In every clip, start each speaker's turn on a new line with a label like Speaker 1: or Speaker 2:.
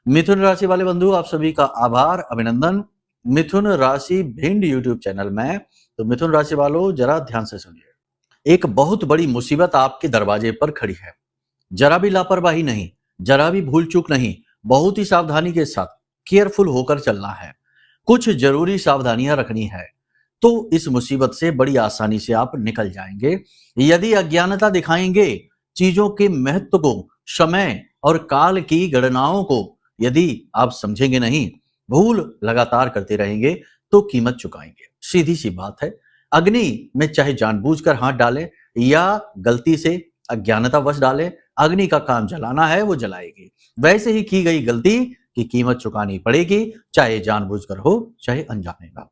Speaker 1: मिथुन राशि वाले बंधु, आप सभी का आभार, अभिनंदन। मिथुन राशि भिंड यूट्यूब चैनल में। तो मिथुन राशि वालों, जरा ध्यान से सुनिए। एक बहुत बड़ी मुसीबत आपके दरवाजे पर खड़ी है। जरा भी लापरवाही नहीं, जरा भी भूल चूक नहीं, बहुत ही सावधानी के साथ केयरफुल होकर चलना है। कुछ जरूरी सावधानियां रखनी है, तो इस मुसीबत से बड़ी आसानी से आप निकल जाएंगे। यदि अज्ञानता दिखाएंगे, चीजों के महत्व को, समय और काल की गणनाओं को यदि आप समझेंगे नहीं, भूल लगातार करते रहेंगे, तो कीमत चुकाएंगे। सीधी सी बात है। अग्नि में चाहे जानबूझकर हाथ डालें या गलती से अज्ञानतावश डालें, अग्नि का काम जलाना है, वो जलाएगी। वैसे ही की गई गलती की कीमत चुकानी पड़ेगी, चाहे जानबूझकर हो चाहे अनजाने में।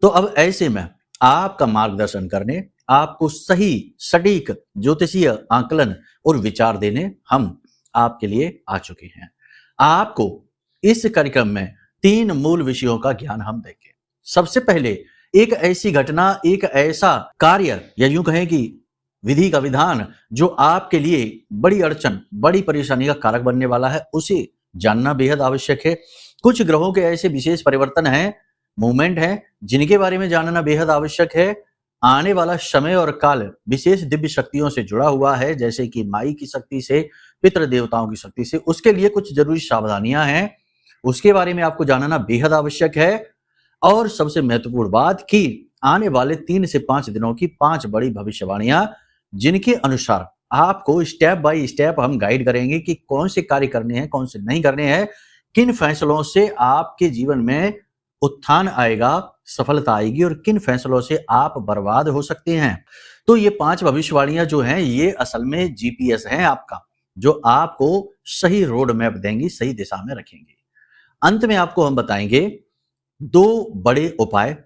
Speaker 1: तो अब ऐसे में आपका मार्गदर्शन करने, आपको सही सटीक ज्योतिषीय आकलन और विचार देने हम आपके लिए आ चुके हैं। आपको इस कार्यक्रम में 3 मूल विषयों का ज्ञान हम देंगे। सबसे पहले एक ऐसी घटना, एक ऐसा कार्य, या यूं कहें कि विधि का विधान जो आपके लिए बड़ी अड़चन, बड़ी परेशानी का कारक बनने वाला है, उसे जानना बेहद आवश्यक है। कुछ ग्रहों के ऐसे विशेष परिवर्तन हैं, मूवमेंट है, जिनके बारे में जानना बेहद आवश्यक है। आने वाला समय और काल विशेष दिव्य शक्तियों से जुड़ा हुआ है, जैसे कि माई की शक्ति से, पितृ देवताओं की शक्ति से। उसके लिए कुछ जरूरी सावधानियां हैं, उसके बारे में आपको जानना बेहद आवश्यक है। और सबसे महत्वपूर्ण बात कि आने वाले 3 से 5 दिनों की 5 बड़ी भविष्यवाणियां, जिनके अनुसार आपको स्टेप बाय स्टेप हम गाइड करेंगे कि कौन से कार्य करने हैं, कौन से नहीं करने हैं, किन फैसलों से आपके जीवन में उत्थान आएगा, सफलता आएगी, और किन फैसलों से आप बर्बाद हो सकते हैं। तो ये 5 भविष्यवाणियां जो हैं, ये असल में जीपीएस हैं आपका, जो आपको सही रोड मैप देंगी, सही दिशा में रखेंगे। अंत में आपको हम बताएंगे 2 बड़े उपाय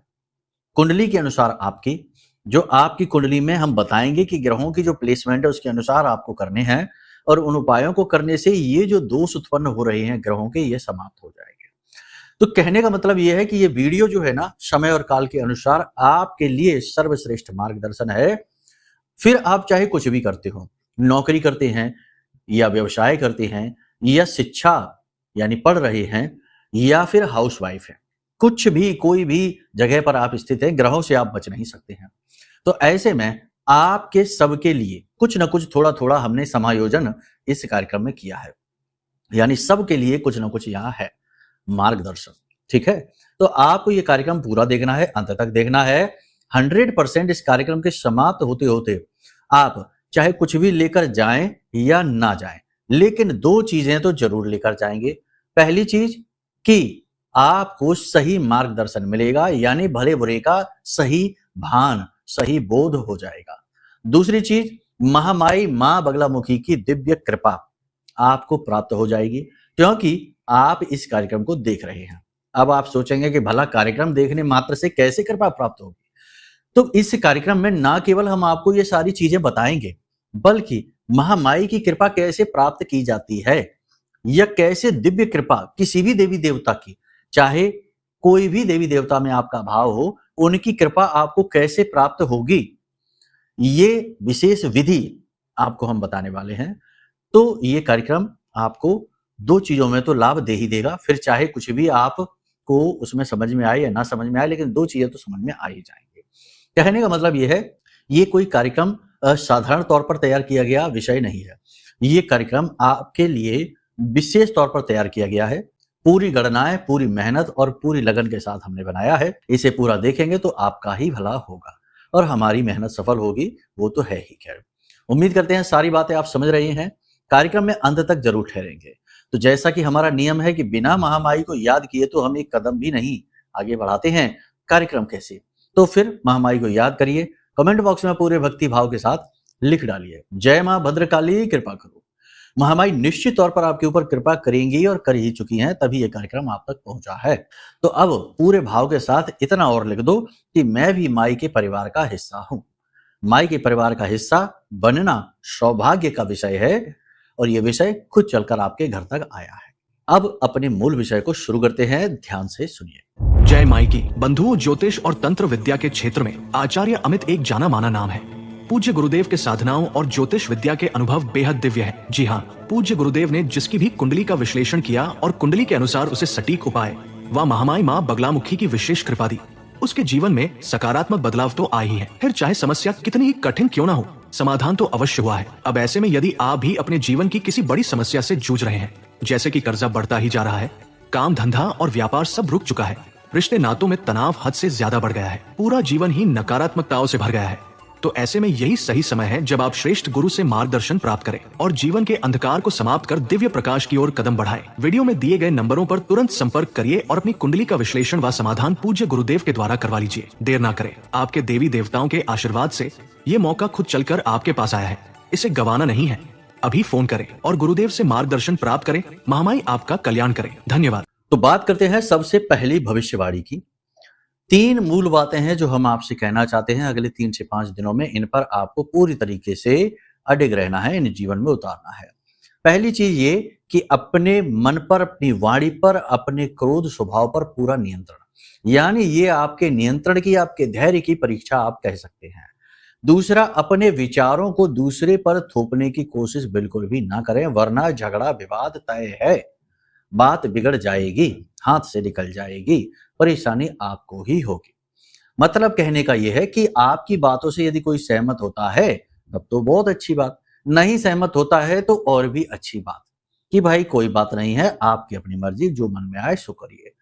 Speaker 1: कुंडली के अनुसार आपकी, जो आपकी कुंडली में हम बताएंगे कि ग्रहों की जो प्लेसमेंट है उसके अनुसार आपको करने हैं, और उन उपायों को करने से ये जो दोष उत्पन्न हो रहे हैं ग्रहों के, ये समाप्त हो जाएंगे। तो कहने का मतलब ये है कि ये वीडियो जो है ना, समय और काल के अनुसार आपके लिए सर्वश्रेष्ठ मार्गदर्शन है। फिर आप चाहे कुछ भी करते हो, नौकरी करते हैं या व्यवसाय करते हैं या शिक्षा यानी पढ़ रहे हैं, या फिर हाउसवाइफ है, कुछ भी कोई भी जगह पर आप स्थित हैं, ग्रहों से आप बच नहीं सकते हैं। तो ऐसे में आपके सबके लिए कुछ ना कुछ थोड़ा थोड़ा हमने समायोजन इस कार्यक्रम में किया है, यानी सबके लिए कुछ ना कुछ यहाँ है मार्गदर्शन। ठीक है, तो आपको ये कार्यक्रम पूरा देखना है, अंत तक देखना है। 100% इस कार्यक्रम के समाप्त होते होते आप चाहे कुछ भी लेकर जाएं या ना जाएं, लेकिन 2 चीजें तो जरूर लेकर जाएंगे। पहली चीज कि आपको सही मार्गदर्शन मिलेगा, यानी भले बुरे का सही भान, सही बोध हो जाएगा। दूसरी चीज, महामाई मां बगलामुखी की दिव्य कृपा आपको प्राप्त हो जाएगी, क्योंकि आप इस कार्यक्रम को देख रहे हैं। अब आप सोचेंगे कि भला कार्यक्रम देखने मात्र से कैसे कृपा प्राप्त होगी? तो इस कार्यक्रम में ना केवल हम आपको ये सारी चीजें बताएंगे, बल्कि महामाई की कृपा कैसे प्राप्त की जाती है, या कैसे दिव्य कृपा किसी भी देवी देवता की, चाहे कोई भी देवी देवता में आपका भाव हो, उनकी कृपा आपको कैसे प्राप्त होगी, ये विशेष विधि आपको हम बताने वाले हैं। तो ये कार्यक्रम आपको 2 चीजों में तो लाभ दे ही देगा, फिर चाहे कुछ भी आपको उसमें समझ में आए या ना समझ में आए, लेकिन 2 चीजें तो समझ में आ ही जाएंगे। कहने का मतलब ये है, ये कोई कार्यक्रम साधारण तौर पर तैयार किया गया विषय नहीं है। ये कार्यक्रम आपके लिए विशेष तौर पर तैयार किया गया है। पूरी गणनाएं, पूरी मेहनत और पूरी लगन के साथ हमने बनाया है। इसे पूरा देखेंगे तो आपका ही भला होगा, और हमारी मेहनत सफल होगी, वो तो है ही। खैर, उम्मीद करते हैं सारी बातें आप समझ रहे हैं। कार्यक्रम में अंत तक जरूर ठहरेंगे। तो जैसा कि हमारा नियम है कि बिना महामाई को याद किए तो हम एक कदम भी नहीं आगे बढ़ाते हैं कार्यक्रम कैसे, तो फिर महामाई को याद करिए, कमेंट बॉक्स में पूरे भक्ति भाव के साथ लिख डालिए, जय मां भद्रकाली कृपा करो। महामाई निश्चित तौर पर आपके ऊपर कृपा करेंगी और कर ही चुकी हैं, तभी ये कार्यक्रम आप तक पहुंचा है। तो अब पूरे भाव के साथ इतना और लिख दो कि मैं भी माई के परिवार का हिस्सा हूं। माई के परिवार का हिस्सा बनना सौभाग्य का विषय है, और ये विषय खुद चलकर आपके घर तक आया है। अब अपने मूल विषय को शुरू करते हैं, ध्यान से सुनिए।
Speaker 2: जय माई की। बंधुओं, ज्योतिष और तंत्र विद्या के क्षेत्र में आचार्य अमित एक जाना माना नाम है। पूज्य गुरुदेव के साधनाओं और ज्योतिष विद्या के अनुभव बेहद दिव्य है। जी हाँ, पूज्य गुरुदेव ने जिसकी भी कुंडली का विश्लेषण किया और कुंडली के अनुसार उसे सटीक उपाय व महामाई माँ बगलामुखी की विशेष कृपा दी, उसके जीवन में सकारात्मक बदलाव तो आ ही है। फिर चाहे समस्या कितनी ही कठिन क्यों ना हो, समाधान तो अवश्य हुआ है। अब ऐसे में यदि आप भी अपने जीवन की किसी बड़ी समस्या से जूझ रहे हैं, जैसे कि कर्जा बढ़ता ही जा रहा है, काम धंधा और व्यापार सब रुक चुका है, रिश्ते नातों में तनाव हद से ज्यादा बढ़ गया है, पूरा जीवन ही नकारात्मकताओं से भर गया है, तो ऐसे में यही सही समय है जब आप श्रेष्ठ गुरु से मार्गदर्शन प्राप्त करें और जीवन के अंधकार को समाप्त कर दिव्य प्रकाश की ओर कदम बढ़ाएं। वीडियो में दिए गए नंबरों पर तुरंत संपर्क करिए और अपनी कुंडली का विश्लेषण व समाधान पूज्य गुरुदेव के द्वारा करवा लीजिए। देर ना करें, आपके देवी देवताओं के आशीर्वाद से ये मौका खुद चलकर आपके पास आया है, इसे गंवाना नहीं है। अभी फोन करें और गुरुदेव से मार्गदर्शन प्राप्त करें। महामाई आपका कल्याण करें। धन्यवाद।
Speaker 1: तो बात करते हैं सबसे पहली भविष्यवाणी की। 3 मूल बातें हैं जो हम आपसे कहना चाहते हैं अगले 3 से 5 दिनों में। इन पर आपको पूरी तरीके से अडिग रहना है, इन जीवन में उतारना है। पहली चीज ये कि अपने मन पर, अपनी वाणी पर, अपने क्रोध स्वभाव पर पूरा नियंत्रण, यानी ये आपके नियंत्रण की, आपके धैर्य की परीक्षा आप कह सकते हैं। दूसरा, अपने विचारों को दूसरे पर थोपने की कोशिश बिल्कुल भी ना करें, वरना झगड़ा विवाद तय है, बात बिगड़ जाएगी, हाथ से निकल जाएगी, परेशानी आपको ही होगी। मतलब कहने का यह है कि आपकी बातों से यदि कोई सहमत होता है तब तो बहुत अच्छी बात, नहीं सहमत होता है तो और भी अच्छी बात, कि भाई कोई बात नहीं है, आपकी अपनी मर्जी, जो मन में आए सो करिए।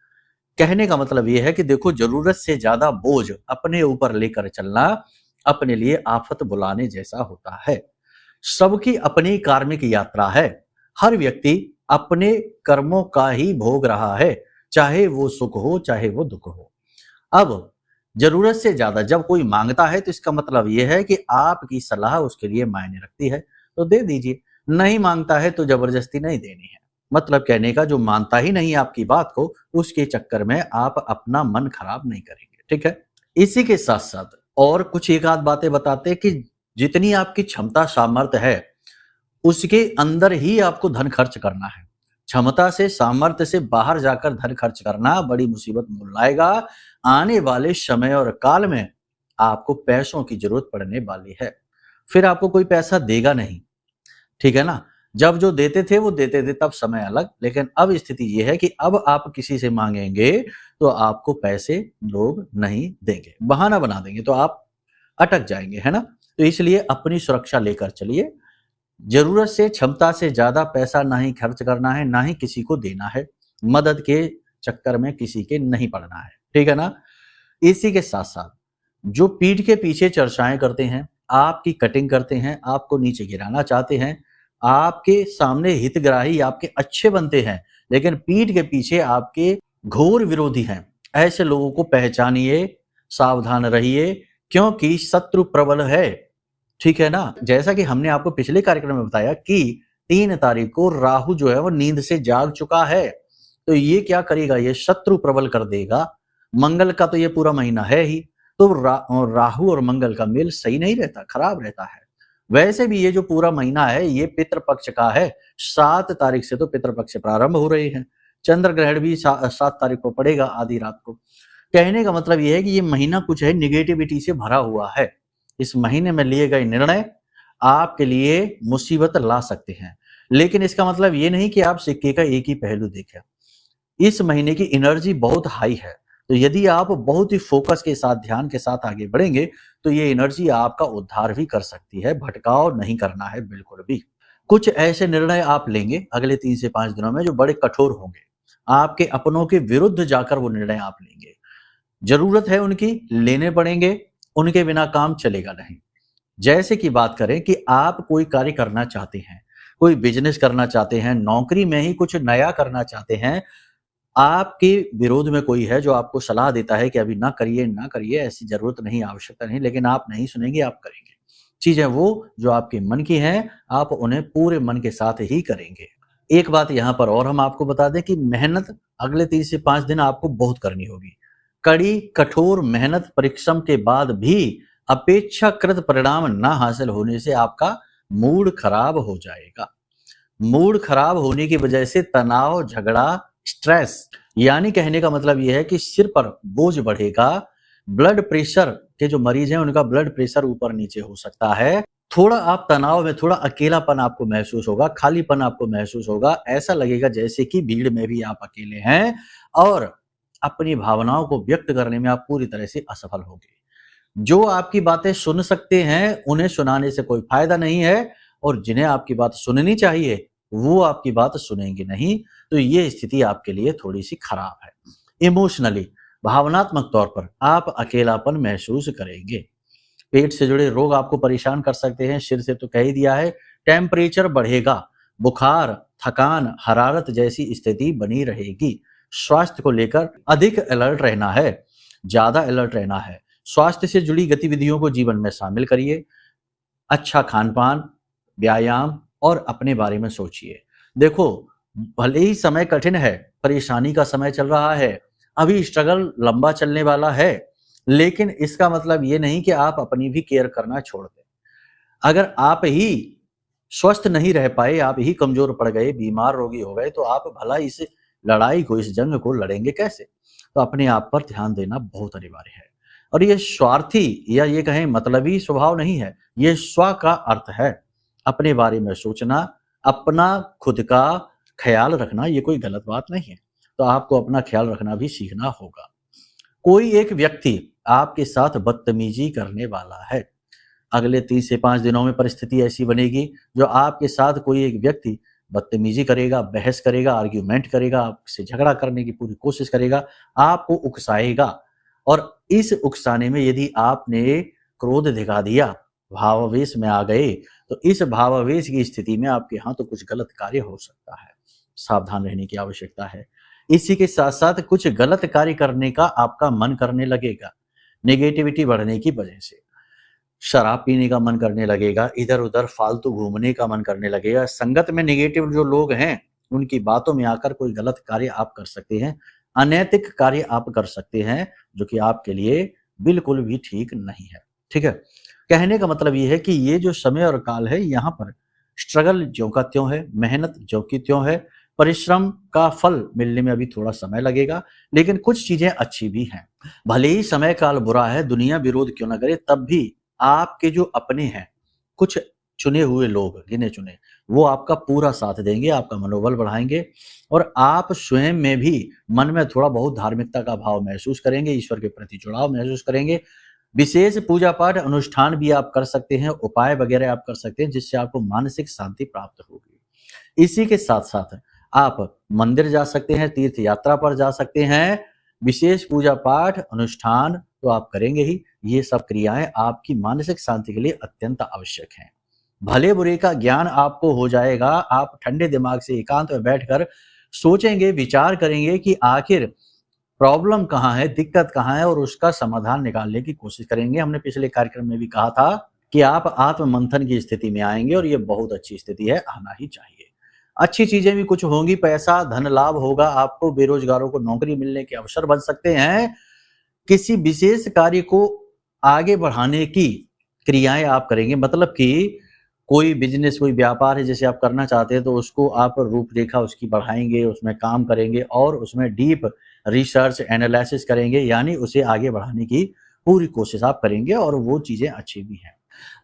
Speaker 1: कहने का मतलब यह है कि देखो, जरूरत से ज्यादा बोझ अपने ऊपर लेकर चलना अपने लिए आफत बुलाने जैसा होता है। सबकी अपनी कार्मिक यात्रा है, हर व्यक्ति अपने कर्मों का ही भोग रहा है, चाहे वो सुख हो चाहे वो दुख हो। अब जरूरत से ज्यादा जब कोई मांगता है तो इसका मतलब यह है कि आपकी सलाह उसके लिए मायने रखती है, तो दे दीजिए। नहीं मांगता है तो जबरदस्ती नहीं देनी है। मतलब कहने का, जो मानता ही नहीं आपकी बात को, उसके चक्कर में आप अपना मन खराब नहीं करेंगे, ठीक है। इसी के साथ साथ और कुछ एक आध बातें बताते हैं कि जितनी आपकी क्षमता सामर्थ्य है उसके अंदर ही आपको धन खर्च करना है। क्षमता से, सामर्थ्य से बाहर जाकर धन खर्च करना बड़ी मुसीबत मोल लाएगा। आने वाले समय और काल में आपको पैसों की जरूरत पड़ने वाली है, फिर आपको कोई पैसा देगा नहीं, ठीक है ना। जब जो देते थे वो देते थे, तब समय अलग, लेकिन अब स्थिति ये है कि अब आप किसी से मांगेंगे तो आपको पैसे लोग नहीं देंगे, बहाना बना देंगे, तो आप अटक जाएंगे, है ना। तो इसलिए अपनी सुरक्षा लेकर चलिए। जरूरत से, क्षमता से ज्यादा पैसा ना ही खर्च करना है, ना ही किसी को देना है, मदद के चक्कर में किसी के नहीं पड़ना है, ठीक है ना। इसी के साथ साथ जो पीठ के पीछे चर्चाएं करते हैं, आपकी कटिंग करते हैं, आपको नीचे गिराना चाहते हैं, आपके सामने हितग्राही आपके अच्छे बनते हैं लेकिन पीठ के पीछे आपके घोर विरोधी हैं, ऐसे लोगों को पहचानिए, सावधान रहिए, क्योंकि शत्रु प्रबल है, ठीक है ना। जैसा कि हमने आपको पिछले कार्यक्रम में बताया कि 3 तारीख को राहु जो है वो नींद से जाग चुका है, तो ये क्या करेगा, ये शत्रु प्रबल कर देगा। मंगल का तो ये पूरा महीना है ही, तो राहु और मंगल का मेल सही नहीं रहता, खराब रहता है। वैसे भी ये जो पूरा महीना है ये पितृपक्ष का है, 7 तारीख से तो पितृपक्ष प्रारंभ हो रही है। चंद्र ग्रहण भी 7 तारीख को पड़ेगा आधी रात को। कहने का मतलब ये है कि ये महीना कुछ है निगेटिविटी से भरा हुआ है। इस महीने में लिए गए निर्णय आपके लिए मुसीबत ला सकते हैं, लेकिन इसका मतलब ये नहीं कि आप सिक्के का एक ही पहलू देखें। इस महीने की एनर्जी बहुत हाई है, तो यदि आप बहुत ही फोकस के साथ, ध्यान के साथ आगे बढ़ेंगे तो ये एनर्जी आपका उद्धार भी कर सकती है। भटकाव नहीं करना है बिल्कुल भी। कुछ ऐसे निर्णय आप लेंगे अगले 3 से 5 दिनों में जो बड़े कठोर होंगे, आपके अपनों के विरुद्ध जाकर वो निर्णय आप लेंगे। जरूरत है उनकी, लेने पड़ेंगे, उनके बिना काम चलेगा नहीं। जैसे कि बात करें कि आप कोई कार्य करना चाहते हैं, कोई बिजनेस करना चाहते हैं, नौकरी में ही कुछ नया करना चाहते हैं, आपके विरोध में कोई है जो आपको सलाह देता है कि अभी ना करिए, ना करिए, ऐसी जरूरत नहीं, आवश्यकता नहीं, लेकिन आप नहीं सुनेंगे, आप करेंगे। चीजें वो जो आपके मन की हैं, आप उन्हें पूरे मन के साथ ही करेंगे। एक बात यहां पर और हम आपको बता दें कि मेहनत अगले 3 से 5 दिन आपको बहुत करनी होगी। कड़ी कठोर मेहनत परिश्रम के बाद भी अपेक्षाकृत परिणाम ना हासिल होने से आपका मूड खराब हो जाएगा। मूड खराब होने की वजह से तनाव, झगड़ा, स्ट्रेस, यानी कहने का मतलब यह है कि सिर पर बोझ बढ़ेगा, ब्लड प्रेशर के जो मरीज हैं उनका ब्लड प्रेशर ऊपर नीचे हो सकता है। थोड़ा आप तनाव में, थोड़ा अकेलापन आपको महसूस होगा, खालीपन आपको महसूस होगा। ऐसा लगेगा जैसे कि भीड़ में भी आप अकेले हैं और अपनी भावनाओं को व्यक्त करने में आप पूरी तरह से असफल होंगे। जो आपकी बातें सुन सकते हैं, उन्हें सुनाने से कोई फायदा नहीं है और जिन्हें आपकी बात सुननी चाहिए, वो आपकी बात सुनेंगे नहीं। तो ये स्थिति आपके लिए थोड़ी-सी खराब है। इमोशनली, भावनात्मक तौर पर आप अकेलापन महसूस करेंगे। पेट से जुड़े रोग आपको परेशान कर सकते हैं, सिर से तो कह ही दिया है। टेम्परेचर बढ़ेगा, बुखार, थकान, हरारत जैसी स्थिति बनी रहेगी। स्वास्थ्य को लेकर अधिक अलर्ट रहना है, ज़्यादा अलर्ट रहना है। स्वास्थ्य से जुड़ी गतिविधियों को जीवन में शामिल करिए। अच्छा खान-पान, व्यायाम और अपने बारे में सोचिए। देखो, भले ही समय कठिन है, परेशानी का समय चल रहा है, अभी स्ट्रगल लंबा चलने वाला है, लेकिन इसका मतलब ये नहीं कि आप अपनी भी केयर करना छोड़ दें। अगर आप ही स्वस्थ नहीं रह पाए, आप ही कमज़ोर पड़ गए, बीमार रोगी हो गए, तो आप भला इस लड़ाई को, इस जंग को लड़ेंगे कैसे? तो अपने आप पर ध्यान देना बहुत अनिवार्य है। और ये स्वार्थी या ये कहें मतलबी स्वभाव नहीं है, ये स्व का अर्थ है। अपने बारे में सोचना, अपना खुद का ख्याल रखना, ये कोई गलत बात नहीं है। तो आपको अपना ख्याल रखना भी सीखना होगा। कोई एक व्यक्ति आपके साथ बदतमीजी करने वाला है। अगले 3 से 5 दिनों में परिस्थिति ऐसी बनेगी जो आपके साथ कोई एक व्यक्ति बदतमीजी करेगा, बहस करेगा, आर्ग्यूमेंट करेगा, आपसे झगड़ा करने की पूरी कोशिश करेगा, आपको उकसाएगा। और इस उकसाने में यदि आपने क्रोध दिखा दिया, भावावेश में आ गए, तो इस भावावेश की स्थिति में आपके यहाँ तो कुछ गलत कार्य हो सकता है। सावधान रहने की आवश्यकता है। इसी के साथ-साथ कुछ गलत कार्य करने का आपका मन करने लगेगा, नेगेटिविटी बढ़ने की वजह से। शराब पीने का मन करने लगेगा, इधर-उधर फालतू घूमने का मन करने लगेगा। संगत में नेगेटिव जो लोग हैं, उनकी बातों में आकर कोई गलत कार्य आप कर सकते हैं, अनैतिक कार्य आप कर सकते हैं, जो कि आपके लिए बिल्कुल भी ठीक नहीं है। ठीक है? कहने का मतलब ये है कि ये जो समय और काल है, यहाँ पर स्ट्रगल ज्यों का त्यों है, मेहनत ज्यों की त्यों है, परिश्रम का फल मिलने में अभी थोड़ा समय लगेगा, लेकिन कुछ चीजें अच्छी भी हैं। भले ही समय काल बुरा है, दुनिया विरोध क्यों ना करे, तब भी आपके जो अपने हैं, कुछ चुने हुए लोग, गिने-चुने, वो आपका पूरा साथ देंगे, आपका मनोबल बढ़ाएँगे और आप स्वयं में भी मन में थोड़ा बहुत धार्मिकता का भाव महसूस करेंगे, ईश्वर के प्रति जुड़ाव महसूस करेंगे। विशेष पूजा-पाठ अनुष्ठान भी आप कर सकते हैं, उपाय वगैरह आप कर सकते हैं, जिससे आपको मानसिक शांति प्राप्त होगी। इसी के साथ-साथ आप मंदिर जा सकते हैं, तीर्थ यात्रा पर जा सकते हैं, विशेष पूजा-पाठ अनुष्ठान तो आप करेंगे ही। ये सब क्रियाएँ आपकी मानसिक शांति के लिए अत्यंत आवश्यक हैं। भले-बुरे का ज्ञान आपको हो जाएगा, आप ठंडे दिमाग से एकांत में बैठकर सोचेंगे, विचार करेंगे कि आखिर प्रॉब्लम कहाँ है, दिक्कत कहाँ है और उसका समाधान निकालने की कोशिश करेंगे। हमने पिछले कार्यक्रम में भी कहा था कि आप आत्म-मंथन की स्थिति में आएँगे और ये बहुत अच्छी स्थिति है, आना ही चाहिए। अच्छी चीज़ें भी कुछ होंगी, पैसा, धन लाभ होगा, आपको बेरोज़गारों को नौकरी मिलने के अवसर बन सकते हैं। किसी विशेष कार्य को आगे बढ़ाने की क्रियाएँ आप करेंगे, मतलब कि कोई बिज़नेस, कोई व्यापार है जैसे आप करना चाहते हैं, तो उसको आप रूपरेखा उसकी बढ़ाएँगे, उसमें काम करेंगे और उसमें डीप रिसर्च, एनालिसिस करेंगे, यानी उसे आगे बढ़ाने की पूरी कोशिश आप करेंगे और वो चीज़ें अच्छी भी हैं।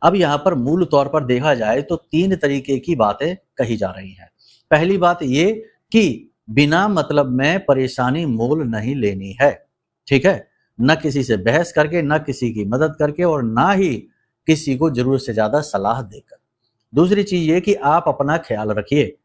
Speaker 1: अब यहाँ पर मूल तौर पर देखा जाए तो 3 तरीके की बातें कही जा रही हैं। पहली बात ये कि बिना मतलब में परेशानी मोल नहीं लेनी है, ठीक है? ना किसी से बहस करके, ना किसी की मदद करके और ना ही किसी को ज़रूरत से ज़्यादा सलाह देकर। दूसरी चीज़ ये कि आप अपना ख्याल रखिए।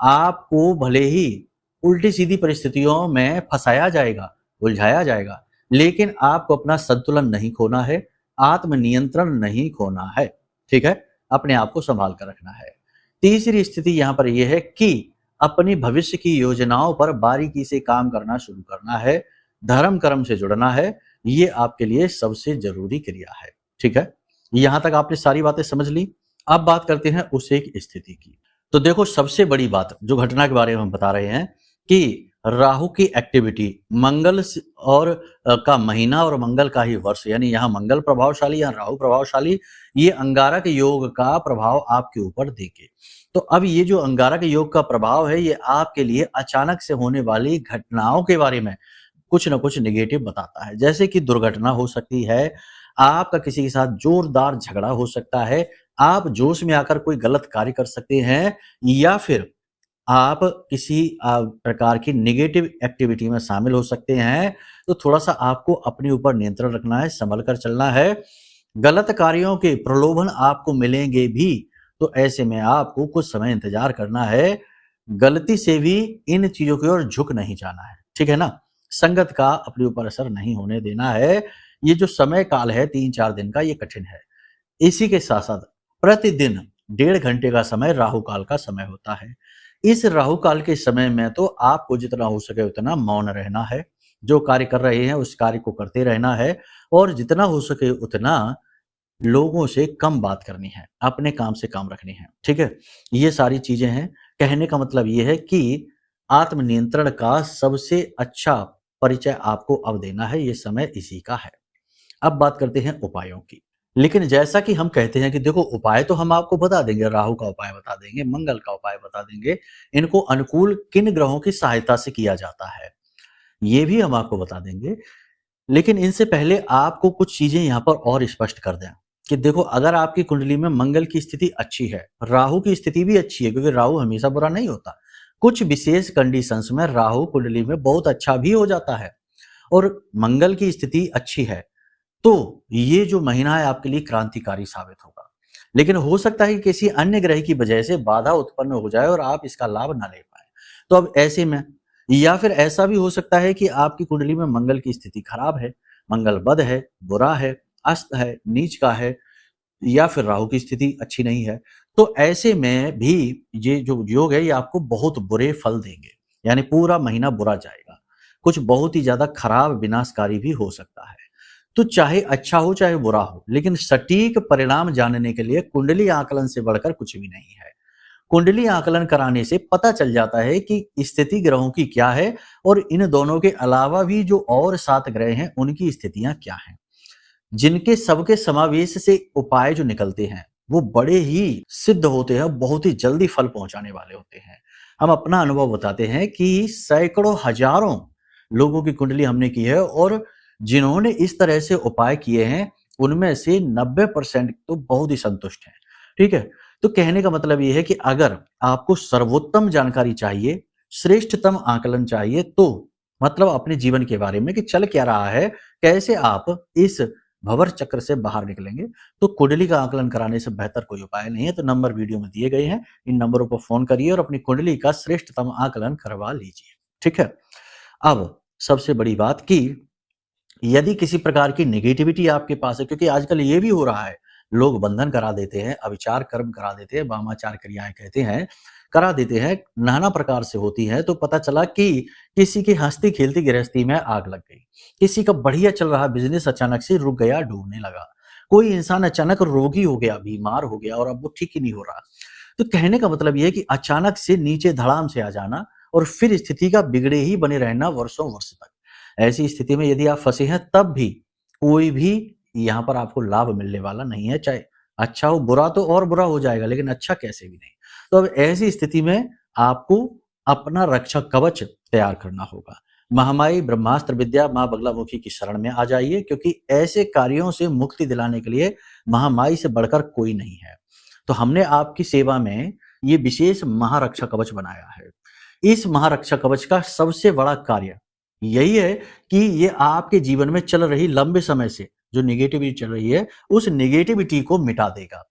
Speaker 1: आपको भले ही उल्टी-सीधी परिस्थितियों में फँसाया जाएगा, उलझाया जाएगा, लेकिन आपको अपना संतुलन नहीं खोना है, आत्मनियंत्रण नहीं खोना है, ठीक है? अपने आप को सँभाल कर रखना है। तीसरी स्थिति यहाँ पर ये है कि अपनी भविष्य की योजनाओं पर बारीकी से काम करना शुरू करना है, धर्म-कर्म से जुड़ना है, ये आपके लिए सबसे ज़रूरी क्रिया है, ठीक है? यहाँ तक आपने सारी बातें समझ ली। अब बात करते हैं उस एक स्थिति की। तो देखो, सबसे बड़ी बात जो घटना के बारे में हम बता रहे हैं कि राहु की एक्टिविटी मंगल और का महीना और मंगल का ही वर्ष, यानी यहाँ मंगल प्रभावशाली या राहु प्रभावशाली, ये अंगारक योग का प्रभाव आपके ऊपर देंगे। तो अब ये जो अंगारक योग का प्रभाव है, ये आपके लिए अचानक से होने वाली घटनाओं के बारे में कुछ न कुछ नेगेटिव बताता है। जैसे कि दुर्घटना हो सकती है, आपका किसी के साथ जोरदार झगड़ा हो सकता है, आप जोश में आकर कोई गलत कार्य कर सकते हैं, या फिर आप किसी प्रकार की नेगेटिव एक्टिविटी में शामिल हो सकते हैं। तो थोड़ा-सा आपको अपने ऊपर नियंत्रण रखना है, संभल कर चलना है। गलत कार्यों के प्रलोभन आपको मिलेंगे भी, तो ऐसे में आपको कुछ समय इंतज़ार करना है। गलती से भी इन चीज़ों की ओर झुक नहीं जाना है, ठीक है ना? संगत का अपने ऊपर असर नहीं होने देना है। ये जो समय काल है 3-4 दिन का, ये कठिन है। इसी के साथ-साथ प्रतिदिन 1.5 घंटे का समय राहु काल का समय होता है। इस राहु काल के समय में तो आपको जितना हो सके उतना मौन रहना है। जो कार्य कर रहे हैं उस कार्य को करते रहना है, और जितना हो सके उतना लोगों से कम बात करनी है, अपने काम से काम रखनी है, ठीक है? ये सारी चीज़ें हैं। कहने का मतलब ये है कि आत्मनियंत्रण का सबसे अच्छा परिचय आपको अब देना है, ये समय इसी का है। अब बात करते हैं उपायों की। लेकिन जैसा कि हम कहते हैं कि देखो, उपाय तो हम आपको बता देंगे, राहु का उपाय बता देंगे, मंगल का उपाय बता देंगे, इनको अनुकूल किन ग्रहों की सहायता से किया जाता है, ये भी हम आपको बता देंगे। लेकिन इनसे पहले आपको कुछ चीज़ें यहाँ पर और स्पष्ट कर दें कि देखो, अगर आपकी कुंडली में मंगल की स्थिति अच्छी है, राहु की स्थिति भी अच्छी है, क्योंकि राहु हमेशा बुरा नहीं होता। कुछ विशेष कंडीशंस में राहु कुंडली में बहुत अच्छा भी हो जाता है, और मंगल की स्थिति अच्छी है, तो ये जो महीना है आपके लिए क्रांतिकारी साबित होगा। लेकिन हो सकता है कि किसी अन्य ग्रह की वजह से बाधा उत्पन्न हो जाए और आप इसका लाभ ना ले पाएँ। तो अब ऐसे में, या फिर ऐसा भी हो सकता है कि आपकी कुंडली में मंगल की स्थिति खराब है, मंगल बद है, बुरा है, अस्त है, नीच का है, या फिर राहु की स्थिति अच्छी नहीं है। तो ऐसे में भी ये जो योग है, ये आपको बहुत बुरे फल देंगे, यानी पूरा महीना बुरा जाएगा। कुछ बहुत ही ज़्यादा खराब विनाशकारी भी हो सकता है। तो चाहे अच्छा हो चाहे बुरा हो, लेकिन सटीक परिणाम जानने के लिए कुंडली आकलन से बढ़कर कुछ भी नहीं है। कुंडली आकलन कराने से पता चल जाता है कि स्थिति ग्रहों की क्या है, और इन दोनों के अलावा भी जो और 7 ग्रह हैं उनकी स्थितियां क्या हैं, जिनके सबके समावेश से उपाय जो निकलते हैं वो बड़े ही सिद्ध होते हैं, बहुत ही जल्दी फल पहुंचाने वाले होते हैं। हम अपना अनुभव बताते हैं कि सैकड़ों हजारों लोगों की कुंडली हमने की है, और जिन्होंने इस तरह से उपाय किए हैं उनमें से 90% तो बहुत ही संतुष्ट हैं, ठीक है? तो कहने का मतलब ये है कि अगर आपको सर्वोत्तम जानकारी चाहिए, श्रेष्ठतम आकलन चाहिए, तो मतलब अपने जीवन के बारे में कि चल क्या रहा है, कैसे आप इस भंवर चक्र से बाहर निकलेंगे, तो कुंडली का आकलन कराने से बेहतर कोई उपाय नहीं है। तो नंबर वीडियो में दिए गए हैं, इन नंबरों पर फोन करिए और अपनी कुंडली का श्रेष्ठतम आकलन करवा लीजिए, ठीक है? अब सबसे बड़ी बात कि यदि किसी प्रकार की नेगेटिविटी आपके पास है, क्योंकि आजकल ये भी हो रहा है, लोग बंधन करा देते हैं, अविचार कर्म करा देते हैं, वामाचार क्रियाएं कहते हैं, करा देते हैं, नाना प्रकार से होती है। तो पता चला कि किसी की हंसती खेलती गृहस्थी में आग लग गई, किसी का बढ़िया चल रहा बिजनेस अचानक से रुक गया, डूबने लगा, कोई इंसान अचानक रोगी हो गया, बीमार हो गया, और अब वो ठीक ही नहीं हो रहा। तो कहने का मतलब ये है कि अचानक से नीचे धड़ाम से आ जाना, और फिर स्थिति का बिगड़े ही बने रहना वर्षों वर्ष तक। ऐसी स्थिति में यदि आप फंसे हैं, तब भी कोई भी यहाँ पर आपको लाभ मिलने वाला नहीं है। चाहे अच्छा हो, बुरा तो और बुरा हो जाएगा, लेकिन अच्छा कैसे भी नहीं। तो अब ऐसी स्थिति में आपको अपना रक्षा कवच तैयार करना होगा। महामाई ब्रह्मास्त्र विद्या माँ बगलामुखी की शरण में आ जाइए, क्योंकि ऐसे कार्यों से मुक्ति दिलाने के लिए महामाई से बढ़कर कोई नहीं है। तो हमने आपकी सेवा में ये विशेष महारक्षा कवच बनाया है। इस महारक्षा कवच का सबसे बड़ा कार्य यही है कि ये आपके जीवन में चल रही लंबे समय से जो नेगेटिविटी चल रही है, उस नेगेटिविटी को मिटा देगा।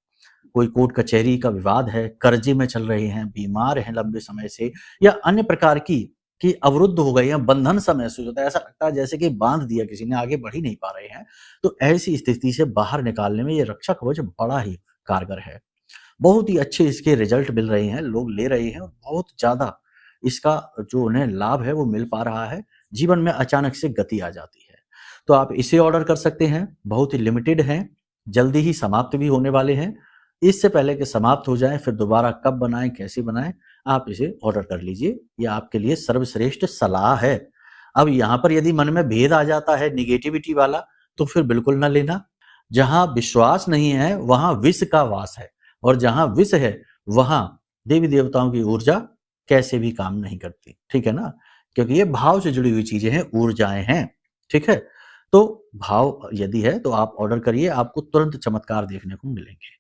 Speaker 1: कोई कोर्ट कचहरी का विवाद है, कर्जे में चल रहे हैं, बीमार हैं लंबे समय से, या अन्य प्रकार की कि अवरुद्ध हो गए हैं, बंधन सा महसूस होता है, ऐसा लगता है जैसे कि बांध दिया किसी ने, आगे बढ़ ही नहीं पा रहे हैं। तो ऐसी स्थिति से बाहर निकालने में ये रक्षा कवच बड़ा ही कारगर है। बहुत ही अच्छे इसके रिजल्ट मिल रहे हैं, लोग ले रहे हैं, और बहुत ज्यादा इसका जो उन्हें लाभ है वो मिल पा रहा है। जीवन में अचानक से गति आ जाती है। तो आप इसे ऑर्डर कर सकते हैं, बहुत ही लिमिटेड हैं, जल्दी ही समाप्त भी होने वाले हैं। इससे पहले कि समाप्त हो जाए, फिर दोबारा कब बनाएं, कैसे बनाएं, आप इसे ऑर्डर कर लीजिए। यह आपके लिए सर्वश्रेष्ठ सलाह है। अब यहाँ पर यदि मन में भेद आ जाता है नेगेटिविटी वाला, तो फिर बिल्कुल ना लेना। जहां विश्वास नहीं है वहां विष का वास है, और जहां विष है वहां देवी देवताओं की ऊर्जा कैसे भी काम नहीं करती, ठीक है ना? क्योंकि ये भाव से जुड़ी हुई चीजें हैं, ऊर्जाएं हैं, ठीक है? तो भाव यदि है तो आप ऑर्डर करिए, आपको तुरंत चमत्कार देखने को मिलेंगे।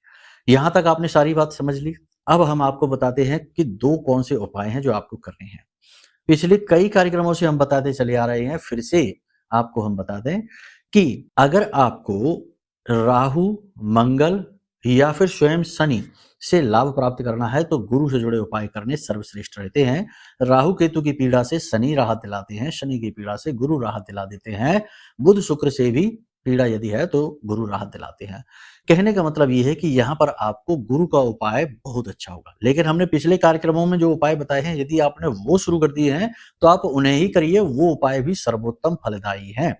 Speaker 1: यहाँ तक आपने सारी बात समझ ली। अब हम आपको बताते हैं कि 2 कौन से उपाय हैं जो आपको करने हैं। पिछले कई कार्यक्रमों से हम बताते चले आ रहे हैं, फिर से आपको हम बता दें कि अगर आपको राहु, मंगल या फिर स्वयं शनि से लाभ प्राप्त करना है तो गुरु से जुड़े उपाय करने सर्वश्रेष्ठ रहते हैं। राहु केतु की पीड़ा से शनि राहत दिलाते हैं, शनि की पीड़ा से गुरु राहत दिला देते हैं, बुध शुक्र से भी पीड़ा यदि है तो गुरु राहत दिलाते हैं। कहने का मतलब ये है कि यहाँ पर आपको गुरु का उपाय बहुत अच्छा होगा। लेकिन हमने पिछले कार्यक्रमों में जो उपाय बताए हैं, यदि आपने वो शुरू कर दिए हैं तो आप उन्हें ही करिए, वो उपाय भी सर्वोत्तम फलदायी हैं।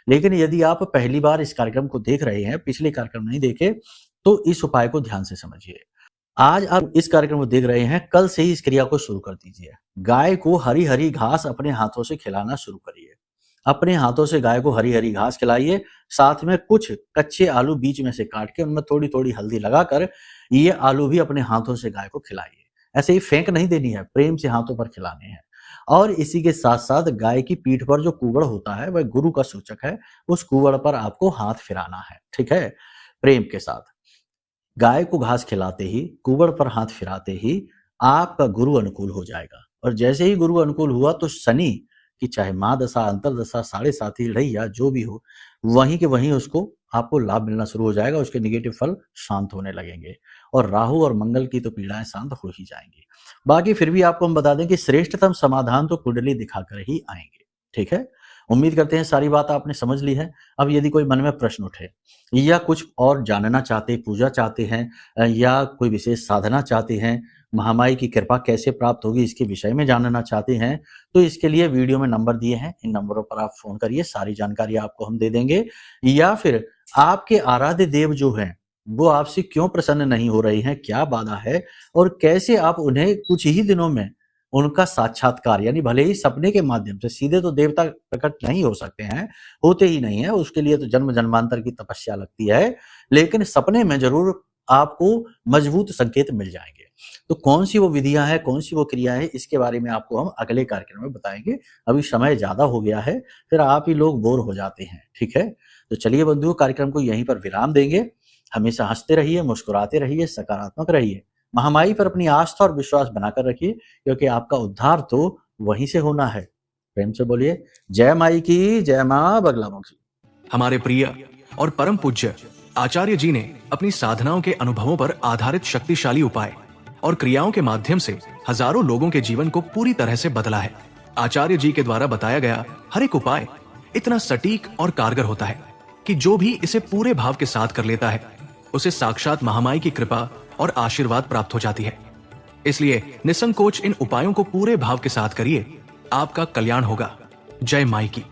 Speaker 1: लेकिन यदि आप पहली बार इस कार्यक्रम को देख रहे हैं, पिछले कार्यक्रम नहीं देखे, तो इस उपाय को ध्यान से समझिए। आज आप इस कार्यक्रम को देख रहे हैं, कल से ही इस क्रिया को शुरू कर दीजिए। गाय को हरी हरी घास अपने हाथों से खिलाना शुरू करिए। अपने हाथों से गाय को हरी हरी घास खिलाइए, साथ में कुछ कच्चे आलू बीच में से काट के उनमें थोड़ी थोड़ी हल्दी लगाकर ये आलू भी अपने हाथों से गाय को खिलाइए। ऐसे ही फेंक नहीं देनी है, प्रेम से हाथों पर खिलाने हैं। और इसी के साथ साथ गाय की पीठ पर जो कुगड़ होता है वह गुरु का सूचक है, उस कुगड़ पर आपको हाथ फिराना है, ठीक है, प्रेम के साथ। गाय को घास खिलाते ही, कुगड़ पर हाथ फिराते ही आपका गुरु अनुकूल हो जाएगा। और जैसे ही गुरु अनुकूल हुआ तो शनि कि चाहे माँ दशा, अंतरदशा, 7.5 लड़ैया जो भी हो, वहीं के वहीं उसको आपको लाभ मिलना शुरू हो जाएगा, उसके नेगेटिव फल शांत होने लगेंगे और राहु और मंगल की तो पीड़ाएं शांत हो ही जाएंगी। बाकी फिर भी आपको हम बता दें कि श्रेष्ठतम समाधान तो कुंडली दिखाकर ही आएंगे, ठीक है। उम्मीद करते हैं सारी बात आपने समझ ली है। अब यदि कोई मन में प्रश्न उठे या कुछ और जानना चाहते, पूजा चाहते हैं या कोई विशेष साधना चाहते हैं, महामाई की कृपा कैसे प्राप्त होगी इसके विषय में जानना चाहते हैं, तो इसके लिए वीडियो में नंबर दिए हैं, इन नंबरों पर आप फोन करिए, सारी जानकारी आपको हम दे देंगे। या फिर आपके आराध्य देव जो हैं वो आपसे क्यों प्रसन्न नहीं हो रहे हैं, क्या बाधा है और कैसे आप उन्हें कुछ ही दिनों में उनका साक्षात्कार, यानी भले ही सपने के माध्यम से, सीधे तो देवता प्रकट नहीं हो सकते हैं, होते ही नहीं है, उसके लिए तो जन्म जन्मांतर की तपस्या लगती है, लेकिन सपने में जरूर आपको मजबूत संकेत मिल जाएंगे। तो कौन सी वो विधियां हैं, कौन सी वो क्रिया है, इसके बारे में आपको हम अगले कार्यक्रम में बताएंगे। अभी समय ज्यादा हो गया है, फिर आप ही लोग बोर हो जाते हैं, ठीक है। तो चलिए बंधुओं, कार्यक्रम को यहीं पर विराम देंगे। हमेशा हंसते रहिए, मुस्कुराते रहिए, सकारात्मक रहिए, महामाई पर अपनी आस्था और विश्वास बनाकर रखिए, क्योंकि आपका उद्धार तो वहीं से होना है। प्रेम से बोलिए जय माई की, जय मां बगलामुखी।
Speaker 2: हमारे प्रिय और परम पूज्य आचार्य जी ने अपनी साधनाओं के अनुभवों पर आधारित शक्तिशाली उपाय और क्रियाओं के माध्यम से हजारों लोगों के जीवन को पूरी तरह से बदला है। आचार्य जी के द्वारा बताया गया हर एक उपाय इतना सटीक और कारगर होता है कि जो भी इसे पूरे भाव के साथ कर लेता है, उसे साक्षात महामाई की कृपा और आशीर्वाद प्राप्त हो जाती है। इसलिए निसंकोच इन उपायों को पूरे भाव के साथ करिए, आपका कल्याण होगा। जय माई की।